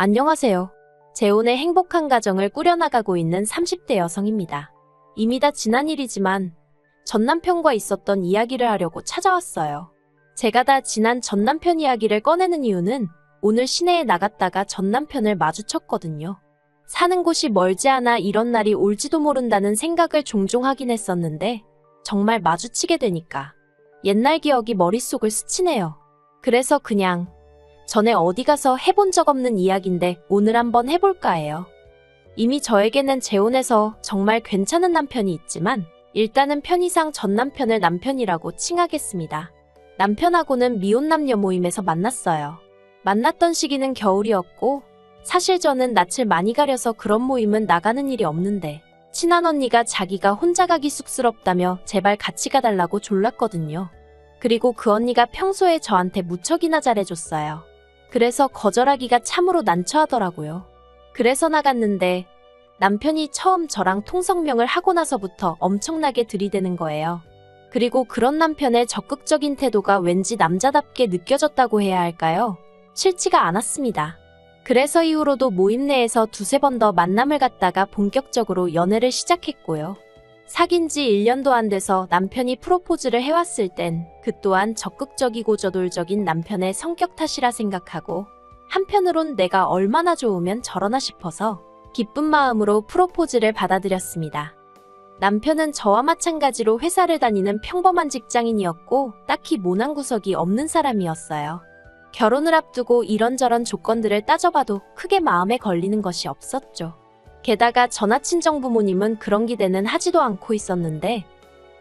안녕하세요. 재혼의 행복한 가정을 꾸려나가고 있는 30대 여성입니다. 이미 다 지난 일이지만 전 남편과 있었던 이야기를 하려고 찾아왔어요. 제가 다 지난 전 남편 이야기를 꺼내는 이유는 오늘 시내에 나갔다가 전 남편을 마주쳤거든요. 사는 곳이 멀지 않아 이런 날이 올지도 모른다는 생각을 종종 하긴 했었는데 정말 마주치게 되니까 옛날 기억이 머릿속을 스치네요. 그래서 그냥 전에 어디 가서 해본 적 없는 이야기인데 오늘 한번 해볼까 해요. 이미 저에게는 재혼해서 정말 괜찮은 남편이 있지만 일단은 편의상 전 남편을 남편이라고 칭하겠습니다. 남편하고는 미혼 남녀 모임에서 만났어요. 만났던 시기는 겨울이었고 사실 저는 낯을 많이 가려서 그런 모임은 나가는 일이 없는데 친한 언니가 자기가 혼자 가기 쑥스럽다며 제발 같이 가달라고 졸랐거든요. 그리고 그 언니가 평소에 저한테 무척이나 잘해줬어요. 그래서 거절하기가 참으로 난처하더라고요. 그래서 나갔는데 남편이 처음 저랑 통성명을 하고 나서부터 엄청나게 들이대는 거예요. 그리고 그런 남편의 적극적인 태도가 왠지 남자답게 느껴졌다고 해야 할까요? 싫지가 않았습니다. 그래서 이후로도 모임 내에서 두세 번 더 만남을 갖다가 본격적으로 연애를 시작했고요. 사귄 지 1년도 안 돼서 남편이 프로포즈를 해왔을 땐 그 또한 적극적이고 저돌적인 남편의 성격 탓이라 생각하고 한편으론 내가 얼마나 좋으면 저러나 싶어서 기쁜 마음으로 프로포즈를 받아들였습니다. 남편은 저와 마찬가지로 회사를 다니는 평범한 직장인이었고 딱히 모난 구석이 없는 사람이었어요. 결혼을 앞두고 이런저런 조건들을 따져봐도 크게 마음에 걸리는 것이 없었죠. 게다가 전하 친정 부모님은 그런 기대는 하지도 않고 있었는데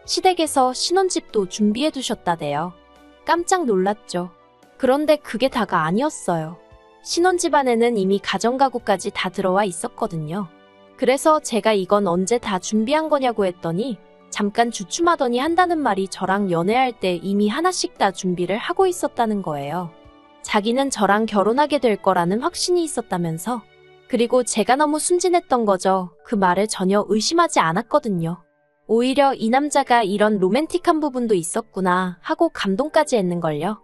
시댁에서 신혼집도 준비해 두셨다대요. 깜짝 놀랐죠. 그런데 그게 다가 아니었어요. 신혼집 안에는 이미 가정가구까지 다 들어와 있었거든요. 그래서 제가 이건 언제 다 준비한 거냐고 했더니 잠깐 주춤하더니 한다는 말이 저랑 연애할 때 이미 하나씩 다 준비를 하고 있었다는 거예요. 자기는 저랑 결혼하게 될 거라는 확신이 있었다면서. 그리고 제가 너무 순진했던 거죠. 그 말을 전혀 의심하지 않았거든요. 오히려 이 남자가 이런 로맨틱한 부분도 있었구나 하고 감동까지 했는걸요.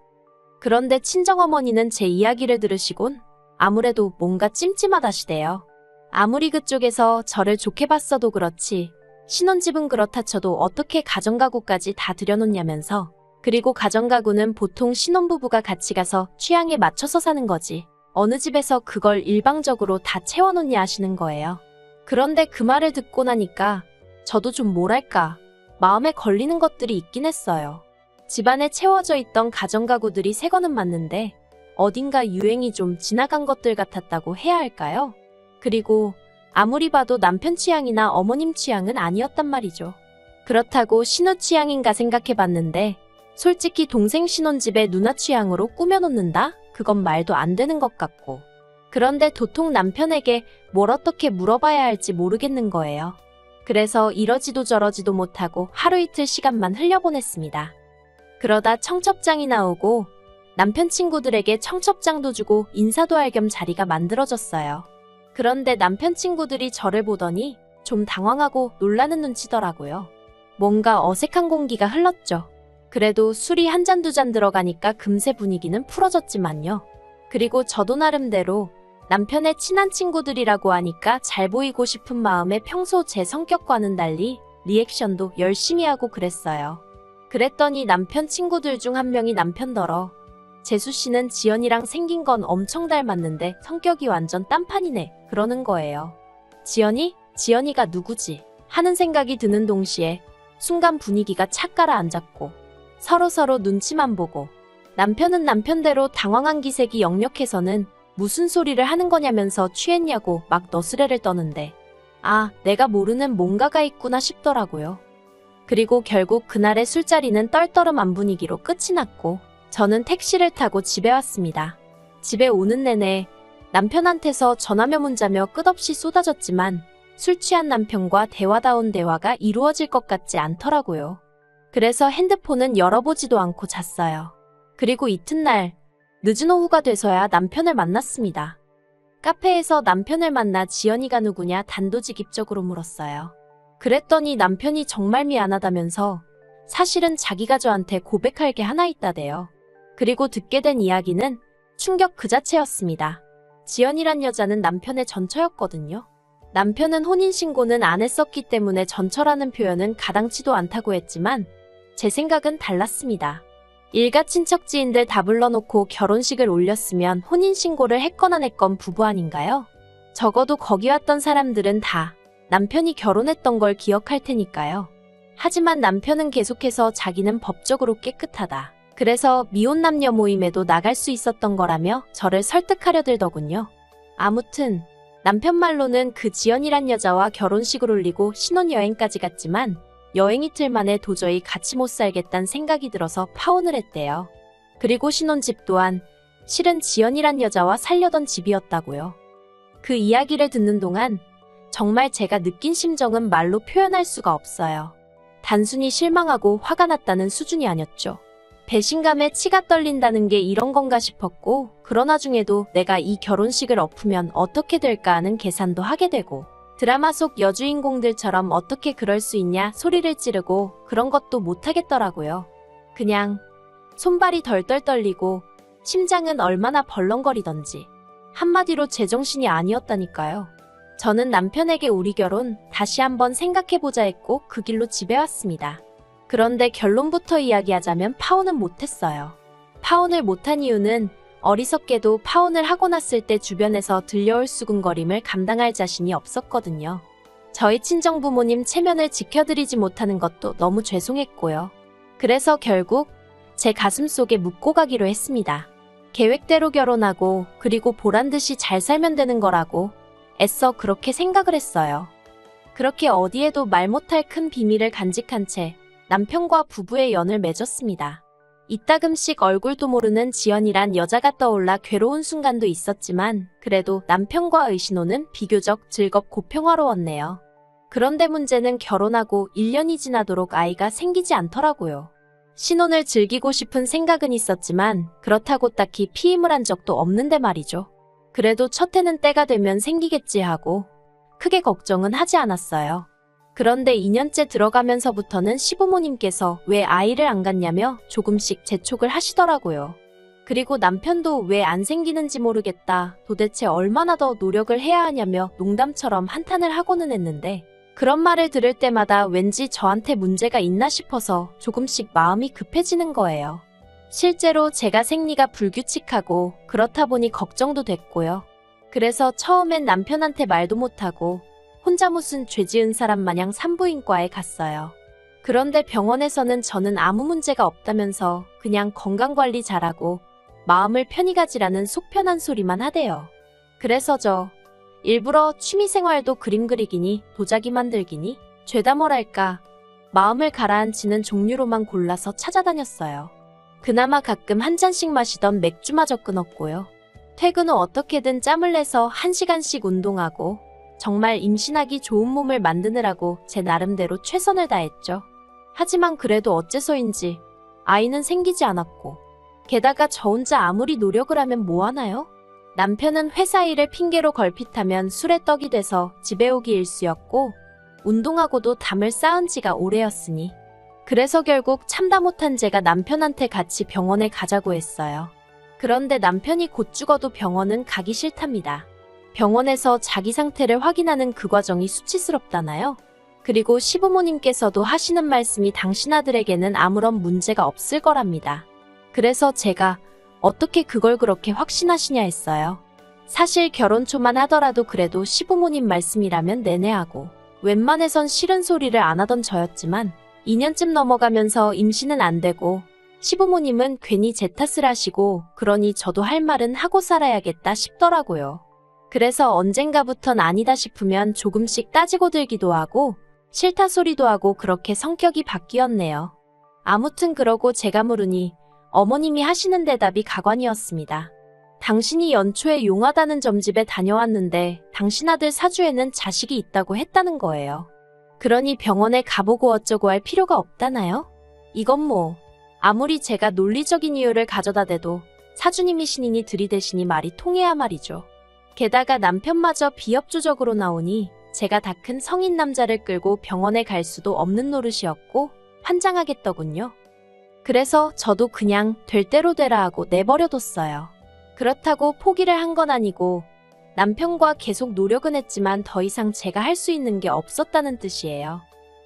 그런데 친정어머니는 제 이야기를 들으시곤 아무래도 뭔가 찜찜하다시대요. 아무리 그쪽에서 저를 좋게 봤어도 그렇지 신혼집은 그렇다 쳐도 어떻게 가정가구까지 다 들여놓냐면서. 그리고 가정가구는 보통 신혼부부가 같이 가서 취향에 맞춰서 사는 거지. 어느 집에서 그걸 일방적으로 다 채워놓냐 하시는 거예요. 그런데 그 말을 듣고 나니까 저도 좀 뭐랄까 마음에 걸리는 것들이 있긴 했어요. 집안에 채워져 있던 가정가구들이 새 거는 맞는데 어딘가 유행이 좀 지나간 것들 같았다고 해야 할까요? 그리고 아무리 봐도 남편 취향이나 어머님 취향은 아니었단 말이죠. 그렇다고 신우 취향인가 생각해봤는데 솔직히 동생 신혼집에 누나 취향으로 꾸며놓는다? 그건 말도 안 되는 것 같고. 그런데 도통 남편에게 뭘 어떻게 물어봐야 할지 모르겠는 거예요. 그래서 이러지도 저러지도 못하고 하루 이틀 시간만 흘려보냈습니다. 그러다 청첩장이 나오고 남편 친구들에게 청첩장도 주고 인사도 할 겸 자리가 만들어졌어요. 그런데 남편 친구들이 저를 보더니 좀 당황하고 놀라는 눈치더라고요. 뭔가 어색한 공기가 흘렀죠. 그래도 술이 한 잔 두 잔 들어가니까 금세 분위기는 풀어졌지만요. 그리고 저도 나름대로 남편의 친한 친구들이라고 하니까 잘 보이고 싶은 마음에 평소 제 성격과는 달리 리액션도 열심히 하고 그랬어요. 그랬더니 남편 친구들 중 한 명이 남편더러 재수씨는 지연이랑 생긴 건 엄청 닮았는데 성격이 완전 딴판이네 그러는 거예요. 지연이? 지연이가 누구지? 하는 생각이 드는 동시에 순간 분위기가 착 가라앉았고 서로 눈치만 보고 남편은 남편대로 당황한 기색이 역력해서는 무슨 소리를 하는 거냐면서 취했냐고 막 너스레를 떠는데 아, 내가 모르는 뭔가가 있구나 싶더라고요. 그리고 결국 그날의 술자리는 떨떠름한 분위기로 끝이 났고 저는 택시를 타고 집에 왔습니다. 집에 오는 내내 남편한테서 전화며 문자며 끝없이 쏟아졌지만 술 취한 남편과 대화다운 대화가 이루어질 것 같지 않더라고요. 그래서 핸드폰은 열어보지도 않고 잤어요. 그리고 이튿날 늦은 오후가 돼서야 남편을 만났습니다. 카페에서 남편을 만나 지연이가 누구냐 단도직입적으로 물었어요. 그랬더니 남편이 정말 미안하다면서 사실은 자기가 저한테 고백할 게 하나 있다대요. 그리고 듣게 된 이야기는 충격 그 자체였습니다. 지연이란 여자는 남편의 전처였거든요. 남편은 혼인신고는 안 했었기 때문에 전처라는 표현은 가당치도 않다고 했지만 제 생각은 달랐습니다. 일가 친척 지인들 다 불러놓고 결혼식을 올렸으면 혼인신고를 했건 안 했건 부부 아닌가요? 적어도 거기 왔던 사람들은 다 남편이 결혼했던 걸 기억할 테니까요. 하지만 남편은 계속해서 자기는 법적으로 깨끗하다. 그래서 미혼 남녀 모임에도 나갈 수 있었던 거라며 저를 설득하려 들더군요. 아무튼 남편 말로는 그 지연이란 여자와 결혼식을 올리고 신혼여행까지 갔지만 여행 이틀 만에 도저히 같이 못 살겠다는 생각이 들어서 파혼을 했대요. 그리고 신혼집 또한 실은 지연이란 여자와 살려던 집이었다고요. 그 이야기를 듣는 동안 정말 제가 느낀 심정은 말로 표현할 수가 없어요. 단순히 실망하고 화가 났다는 수준이 아니었죠. 배신감에 치가 떨린다는 게 이런 건가 싶었고, 그러나 중에도 내가 이 결혼식을 엎으면 어떻게 될까 하는 계산도 하게 되고, 드라마 속 여주인공들처럼 어떻게 그럴 수 있냐 소리를 찌르고 그런 것도 못하겠더라고요. 그냥 손발이 덜덜 떨리고 심장은 얼마나 벌렁거리던지 한마디로 제정신이 아니었다니까요. 저는 남편에게 우리 결혼 다시 한번 생각해보자 했고 그 길로 집에 왔습니다. 그런데 결론부터 이야기하자면 파혼은 못했어요. 파혼을 못한 이유는 어리석게도 파혼을 하고 났을 때 주변에서 들려올 수군거림을 감당할 자신이 없었거든요. 저희 친정부모님 체면을 지켜드리지 못하는 것도 너무 죄송했고요. 그래서 결국 제 가슴속에 묻고 가기로 했습니다. 계획대로 결혼하고 그리고 보란듯이 잘 살면 되는 거라고 애써 그렇게 생각을 했어요. 그렇게 어디에도 말 못할 큰 비밀을 간직한 채 남편과 부부의 연을 맺었습니다. 이따금씩 얼굴도 모르는 지연이란 여자가 떠올라 괴로운 순간도 있었지만 그래도 남편과의 신혼은 비교적 즐겁고 평화로웠네요. 그런데 문제는 결혼하고 1년이 지나도록 아이가 생기지 않더라고요. 신혼을 즐기고 싶은 생각은 있었지만 그렇다고 딱히 피임을 한 적도 없는데 말이죠. 그래도 첫 해는 때가 되면 생기겠지 하고 크게 걱정은 하지 않았어요. 그런데 2년째 들어가면서부터는 시부모님께서 왜 아이를 안 갖냐며 조금씩 재촉을 하시더라고요. 그리고 남편도 왜 안 생기는지 모르겠다, 도대체 얼마나 더 노력을 해야 하냐며 농담처럼 한탄을 하고는 했는데 그런 말을 들을 때마다 왠지 저한테 문제가 있나 싶어서 조금씩 마음이 급해지는 거예요. 실제로 제가 생리가 불규칙하고 그렇다 보니 걱정도 됐고요. 그래서 처음엔 남편한테 말도 못하고 혼자 무슨 죄 지은 사람 마냥 산부인과에 갔어요. 그런데 병원에서는 저는 아무 문제가 없다면서 그냥 건강관리 잘하고 마음을 편히 가지라는 속편한 소리만 하대요. 그래서 저 일부러 취미생활도 그림 그리기니 도자기 만들기니 죄다 뭐랄까 마음을 가라앉히는 종류로만 골라서 찾아다녔어요. 그나마 가끔 한 잔씩 마시던 맥주마저 끊었고요. 퇴근 후 어떻게든 짬을 내서 1시간씩 운동하고 정말 임신하기 좋은 몸을 만드느라고 제 나름대로 최선을 다했죠. 하지만 그래도 어째서인지 아이는 생기지 않았고 게다가 저 혼자 아무리 노력을 하면 뭐하나요? 남편은 회사 일을 핑계로 걸핏하면 술에 떡이 돼서 집에 오기 일쑤였고 운동하고도 담을 쌓은 지가 오래였으니 그래서 결국 참다 못한 제가 남편한테 같이 병원에 가자고 했어요. 그런데 남편이 곧 죽어도 병원은 가기 싫답니다. 병원에서 자기 상태를 확인하는 그 과정이 수치스럽다나요? 그리고 시부모님께서도 하시는 말씀이 당신 아들에게는 아무런 문제가 없을 거랍니다. 그래서 제가 어떻게 그걸 그렇게 확신하시냐 했어요. 사실 결혼 초만 하더라도 그래도 시부모님 말씀이라면 내내하고 웬만해선 싫은 소리를 안 하던 저였지만 2년쯤 넘어가면서 임신은 안 되고 시부모님은 괜히 제 탓을 하시고 그러니 저도 할 말은 하고 살아야겠다 싶더라고요. 그래서 언젠가부턴 아니다 싶으면 조금씩 따지고 들기도 하고 싫다 소리도 하고 그렇게 성격이 바뀌었네요. 아무튼 그러고 제가 물으니 어머님이 하시는 대답이 가관이었습니다. 당신이 연초에 용하다는 점집에 다녀왔는데 당신 아들 사주에는 자식이 있다고 했다는 거예요. 그러니 병원에 가보고 어쩌고 할 필요가 없다나요? 이건 뭐 아무리 제가 논리적인 이유를 가져다 대도 사주님이 신인이 들이대시니 말이 통해야 말이죠. 게다가 남편마저 비협조적으로 나오니 제가 다 큰 성인 남자를 끌고 병원에 갈 수도 없는 노릇이었고 환장하겠더군요. 그래서 저도 그냥 될 대로 되라 하고 내버려뒀어요. 그렇다고 포기를 한 건 아니고 남편과 계속 노력은 했지만 더 이상 제가 할 수 있는 게 없었다는 뜻이에요.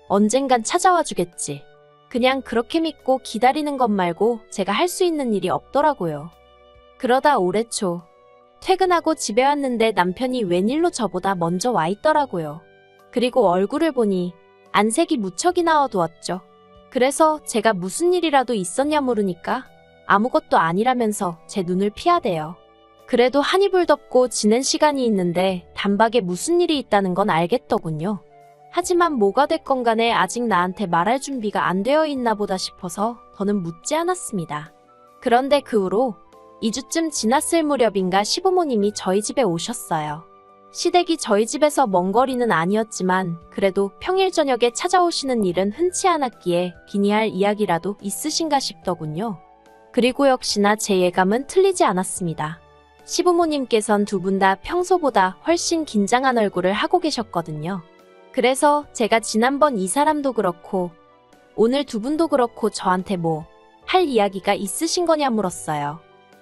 언젠간 찾아와 주겠지. 그냥 그렇게 믿고 기다리는 것 말고 제가 할 수 있는 일이 없더라고요. 그러다 올해 초 퇴근하고 집에 왔는데 남편이 웬일로 저보다 먼저 와 있더라고요. 그리고 얼굴을 보니 안색이 무척이나 어두웠죠. 그래서 제가 무슨 일이라도 있었냐 물으니까 아무것도 아니라면서 제 눈을 피하대요. 그래도 한 이불 덮고 지낸 시간이 있는데 단박에 무슨 일이 있다는 건 알겠더군요. 하지만 뭐가 됐건 간에 아직 나한테 말할 준비가 안 되어 있나 보다 싶어서 더는 묻지 않았습니다. 그런데 그 후로 2주쯤 지났을 무렵인가 시부모님이 저희 집에 오셨어요. 시댁이 저희 집에서 먼 거리는 아니었지만 그래도 평일 저녁에 찾아오시는 일은 흔치 않았기에 기니할 이야기라도 있으신가 싶더군요. 그리고 역시나 제 예감은 틀리지 않았습니다. 시부모님께선 두 분 다 평소보다 훨씬 긴장한 얼굴을 하고 계셨거든요. 그래서 제가 지난번 이 사람도 그렇고 오늘 두 분도 그렇고 저한테 뭐 할 이야기가 있으신 거냐 물었어요.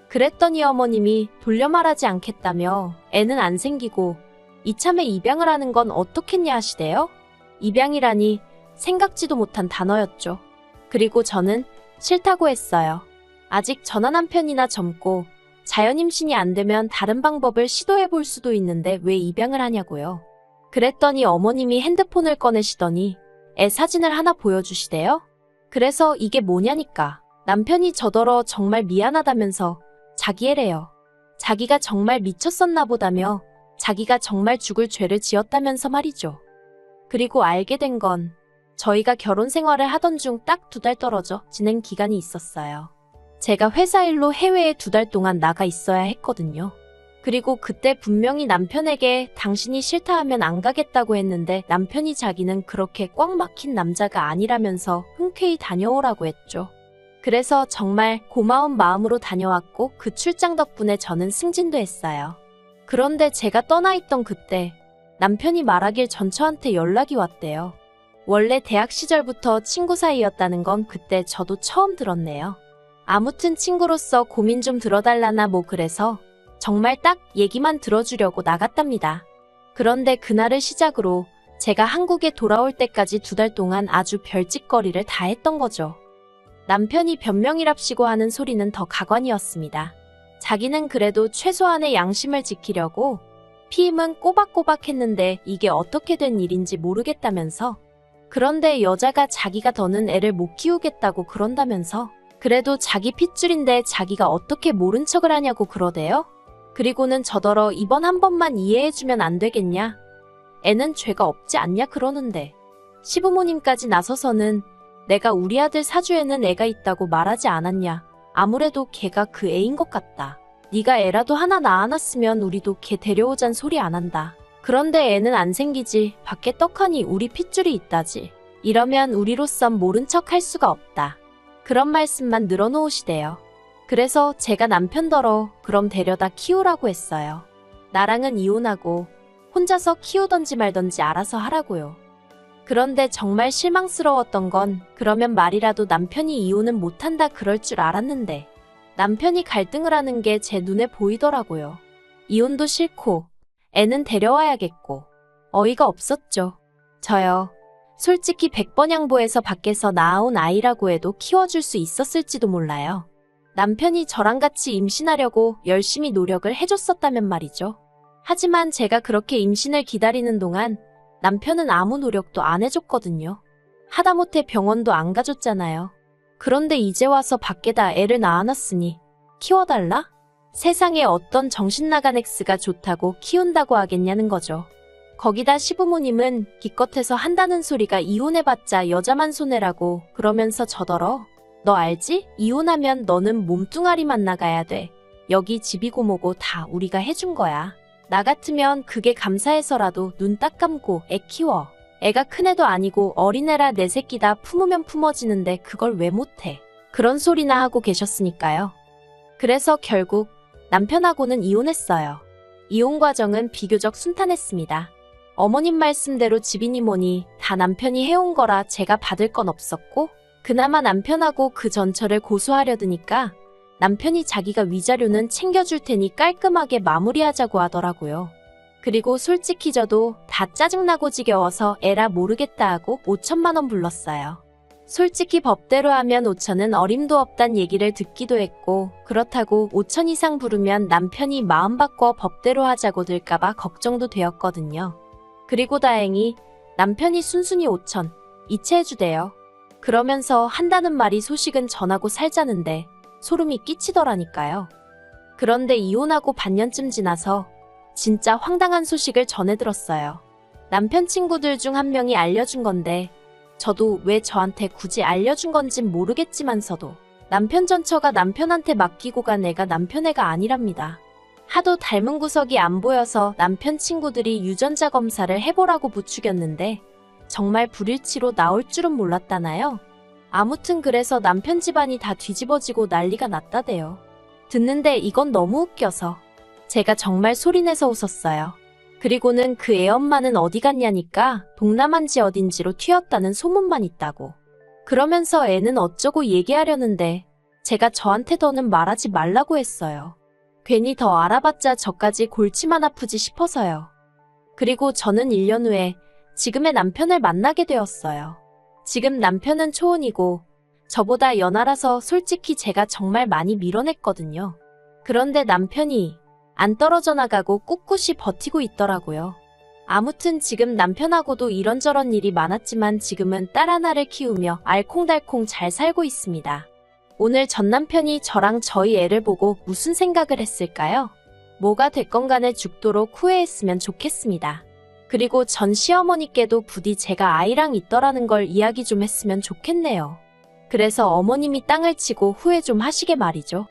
그랬더니 어머님이 돌려 말하지 않겠다며 애는 안 생기고 이참에 입양을 하는 건 어떻겠냐 하시대요. 입양이라니 생각지도 못한 단어였죠. 그리고 저는 싫다고 했어요. 아직 전화 남편이나 젊고 자연임신이 안 되면 다른 방법을 시도해 볼 수도 있는데 왜 입양을 하냐고요. 그랬더니 어머님이 핸드폰을 꺼내시더니 애 사진을 하나 보여주시대요. 그래서 이게 뭐냐니까. 남편이 저더러 정말 미안하다면서 자기 애래요. 자기가 정말 미쳤었나 보다며 자기가 정말 죽을 죄를 지었다면서 말이죠. 그리고 알게 된 건 저희가 결혼 생활을 하던 중 딱 2달 떨어져 지낸 기간이 있었어요. 제가 회사 일로 해외에 2달 동안 나가 있어야 했거든요. 그리고 그때 분명히 남편에게 당신이 싫다 하면 안 가겠다고 했는데 남편이 자기는 그렇게 꽉 막힌 남자가 아니라면서 흔쾌히 다녀오라고 했죠. 그래서 정말 고마운 마음으로 다녀왔고 그 출장 덕분에 저는 승진도 했어요. 그런데 제가 떠나 있던 그때 남편이 말하길 전 저한테 연락이 왔대요. 원래 대학 시절부터 친구 사이였다는 건 그때 저도 처음 들었네요. 아무튼 친구로서 고민 좀 들어달라나 뭐 그래서 정말 딱 얘기만 들어주려고 나갔답니다. 그런데 그날을 시작으로 제가 한국에 돌아올 때까지 2달 동안 아주 별짓거리를 다 했던 거죠. 남편이 변명이랍시고 하는 소리는 더 가관이었습니다. 자기는 그래도 최소한의 양심을 지키려고 피임은 꼬박꼬박 했는데 이게 어떻게 된 일인지 모르겠다면서 그런데 여자가 자기가 더는 애를 못 키우겠다고 그런다면서 그래도 자기 핏줄인데 자기가 어떻게 모른 척을 하냐고 그러대요. 그리고는 저더러 이번 한 번만 이해해주면 안 되겠냐? 애는 죄가 없지 않냐 그러는데 시부모님까지 나서서는 내가 우리 아들 사주에는 애가 있다고 말하지 않았냐. 아무래도 걔가 그 애인 것 같다. 네가 애라도 하나 낳아놨으면 우리도 걔 데려오잔 소리 안 한다. 그런데 애는 안 생기지. 밖에 떡하니 우리 핏줄이 있다지. 이러면 우리로선 모른 척 할 수가 없다. 그런 말씀만 늘어놓으시대요. 그래서 제가 남편더러 그럼 데려다 키우라고 했어요. 나랑은 이혼하고 혼자서 키우던지 말던지 알아서 하라고요. 그런데 정말 실망스러웠던 건 그러면 말이라도 남편이 이혼은 못한다 그럴 줄 알았는데 남편이 갈등을 하는 게 제 눈에 보이더라고요. 이혼도 싫고 애는 데려와야겠고 어이가 없었죠. 저요. 솔직히 100번 양보해서 밖에서 낳아온 아이라고 해도 키워줄 수 있었을지도 몰라요. 남편이 저랑 같이 임신하려고 열심히 노력을 해줬었다면 말이죠. 하지만 제가 그렇게 임신을 기다리는 동안 남편은 아무 노력도 안 해줬거든요. 하다못해 병원도 안 가줬잖아요. 그런데 이제 와서 밖에다 애를 낳아놨으니 키워달라? 세상에 어떤 정신나간 X가 좋다고 키운다고 하겠냐는 거죠. 거기다 시부모님은 기껏해서 한다는 소리가 이혼해봤자 여자만 손해라고 그러면서 저더러 너 알지? 이혼하면 너는 몸뚱아리만 나가야 돼. 여기 집이고 뭐고 다 우리가 해준 거야. 나 같으면 그게 감사해서라도 눈 딱 감고 애 키워. 애가 큰애도 아니고 어린애라 내 새끼 다 품으면 품어지는데 그걸 왜 못해. 그런 소리나 하고 계셨으니까요. 그래서 결국 남편하고는 이혼했어요. 이혼 과정은 비교적 순탄했습니다. 어머님 말씀대로 집이니 뭐니 다 남편이 해온 거라 제가 받을 건 없었고 그나마 남편하고 그 전처를 고수하려 드니까 남편이 자기가 위자료는 챙겨줄 테니 깔끔하게 마무리하자고 하더라고요. 그리고 솔직히 저도 다 짜증나고 지겨워서 에라 모르겠다 하고 5천만 원 불렀어요. 솔직히 법대로 하면 5천은 어림도 없단 얘기를 듣기도 했고, 그렇다고 5천 이상 부르면 남편이 마음 바꿔 법대로 하자고 들까봐 걱정도 되었거든요. 그리고 다행히 남편이 순순히 5천 이체해주대요. 그러면서 한다는 말이 소식은 전하고 살자는데 소름이 끼치더라니까요. 그런데 이혼하고 반년쯤 지나서 진짜 황당한 소식을 전해 들었어요. 남편 친구들 중 한 명이 알려준 건데, 저도 왜 저한테 굳이 알려준 건진 모르겠지만서도 남편 전처가 남편한테 맡기고 간 애가 남편 애가 아니랍니다. 하도 닮은 구석이 안 보여서 남편 친구들이 유전자 검사를 해보라고 부추겼는데 정말 불일치로 나올 줄은 몰랐다나요? 아무튼 그래서 남편 집안이 다 뒤집어지고 난리가 났다대요. 듣는데 이건 너무 웃겨서 제가 정말 소리내서 웃었어요. 그리고는 그 애 엄마는 어디 갔냐니까 동남아인지 어딘지로 튀었다는 소문만 있다고. 그러면서 애는 어쩌고 얘기하려는데 제가 저한테 더는 말하지 말라고 했어요. 괜히 더 알아봤자 저까지 골치만 아프지 싶어서요. 그리고 저는 1년 후에 지금의 남편을 만나게 되었어요. 지금 남편은 초혼이고 저보다 연하라서 솔직히 제가 정말 많이 밀어냈거든요. 그런데 남편이 안 떨어져 나가고 꿋꿋이 버티고 있더라고요. 아무튼 지금 남편하고도 이런저런 일이 많았지만 지금은 딸 하나를 키우며 알콩달콩 잘 살고 있습니다. 오늘 전 남편이 저랑 저희 애를 보고 무슨 생각을 했을까요? 뭐가 됐건 간에 죽도록 후회했으면 좋겠습니다. 그리고 전 시어머니께도 부디 제가 아이랑 있더라는 걸 이야기 좀 했으면 좋겠네요. 그래서 어머님이 땅을 치고 후회 좀 하시게 말이죠.